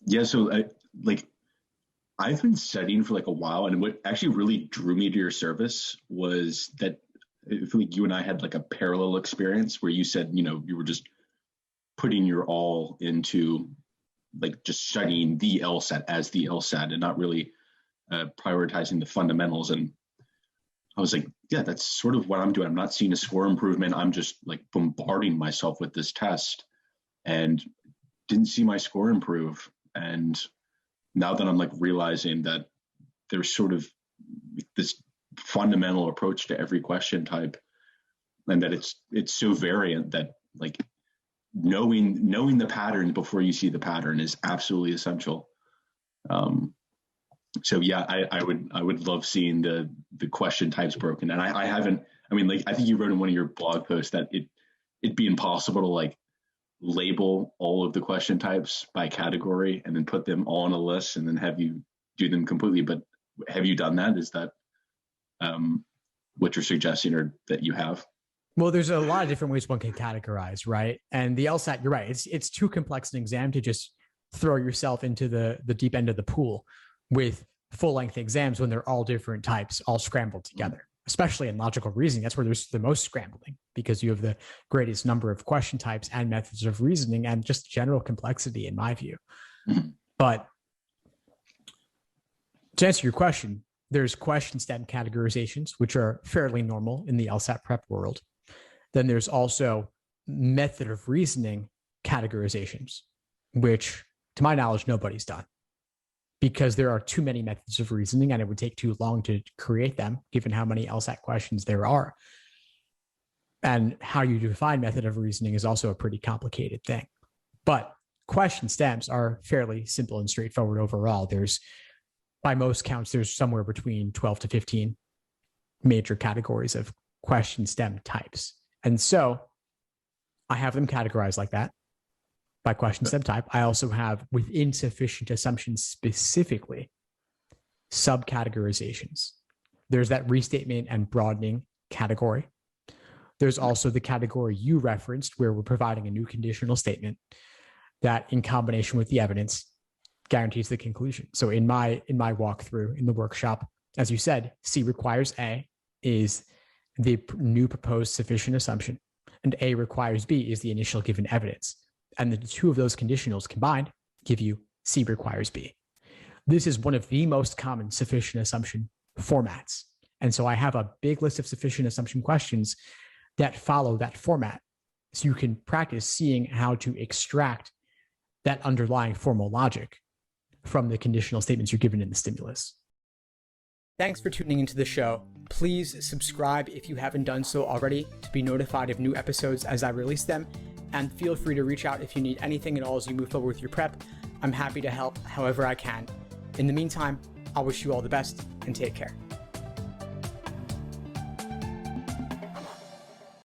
Yeah, so I've been studying for like a while, and what actually really drew me to your service was that I feel like you and I had like a parallel experience where you said, you were just putting your all into like just studying the LSAT as the LSAT and not really prioritizing the fundamentals. And I was like, yeah, that's sort of what I'm doing. I'm not seeing a score improvement. I'm just like bombarding myself with this test and didn't see my score improve. And now that I'm like realizing that there's sort of this fundamental approach to every question type, and that it's so variant that like knowing the pattern before you see the pattern is absolutely essential. So yeah, I would love seeing the question types broken. And I haven't. I mean, like I think you wrote in one of your blog posts that it'd be impossible to like label all of the question types by category and then put them all on a list and then have you do them completely. But have you done that? Is that what you're suggesting, or that you have? Well, there's a lot of different ways one can categorize, right? And the LSAT, you're right. It's too complex an exam to just throw yourself into the deep end of the pool with full length exams when they're all different types, all scrambled together, especially in logical reasoning. That's where there's the most scrambling because you have the greatest number of question types and methods of reasoning and just general complexity in my view. But to answer your question, there's question stem categorizations, which are fairly normal in the LSAT prep world. Then there's also method of reasoning categorizations, which to my knowledge, nobody's done because there are too many methods of reasoning and it would take too long to create them, given how many LSAT questions there are. And how you define method of reasoning is also a pretty complicated thing. But question stems are fairly simple and straightforward overall. There's, by most counts, there's somewhere between 12 to 15 major categories of question stem types. And so I have them categorized like that by question stem type. I also have within sufficient assumptions specifically subcategorizations. There's that restatement and broadening category. There's also the category you referenced where we're providing a new conditional statement that in combination with the evidence guarantees the conclusion. So in my walkthrough in the workshop, as you said, C requires A is the new proposed sufficient assumption, and A requires B is the initial given evidence. And the two of those conditionals combined give you C requires B. This is one of the most common sufficient assumption formats. And so I have a big list of sufficient assumption questions that follow that format. So you can practice seeing how to extract that underlying formal logic from the conditional statements you're given in the stimulus. Thanks for tuning into the show. Please subscribe if you haven't done so already to be notified of new episodes as I release them. And feel free to reach out if you need anything at all as you move forward with your prep. I'm happy to help however I can. In the meantime, I'll wish you all the best and take care.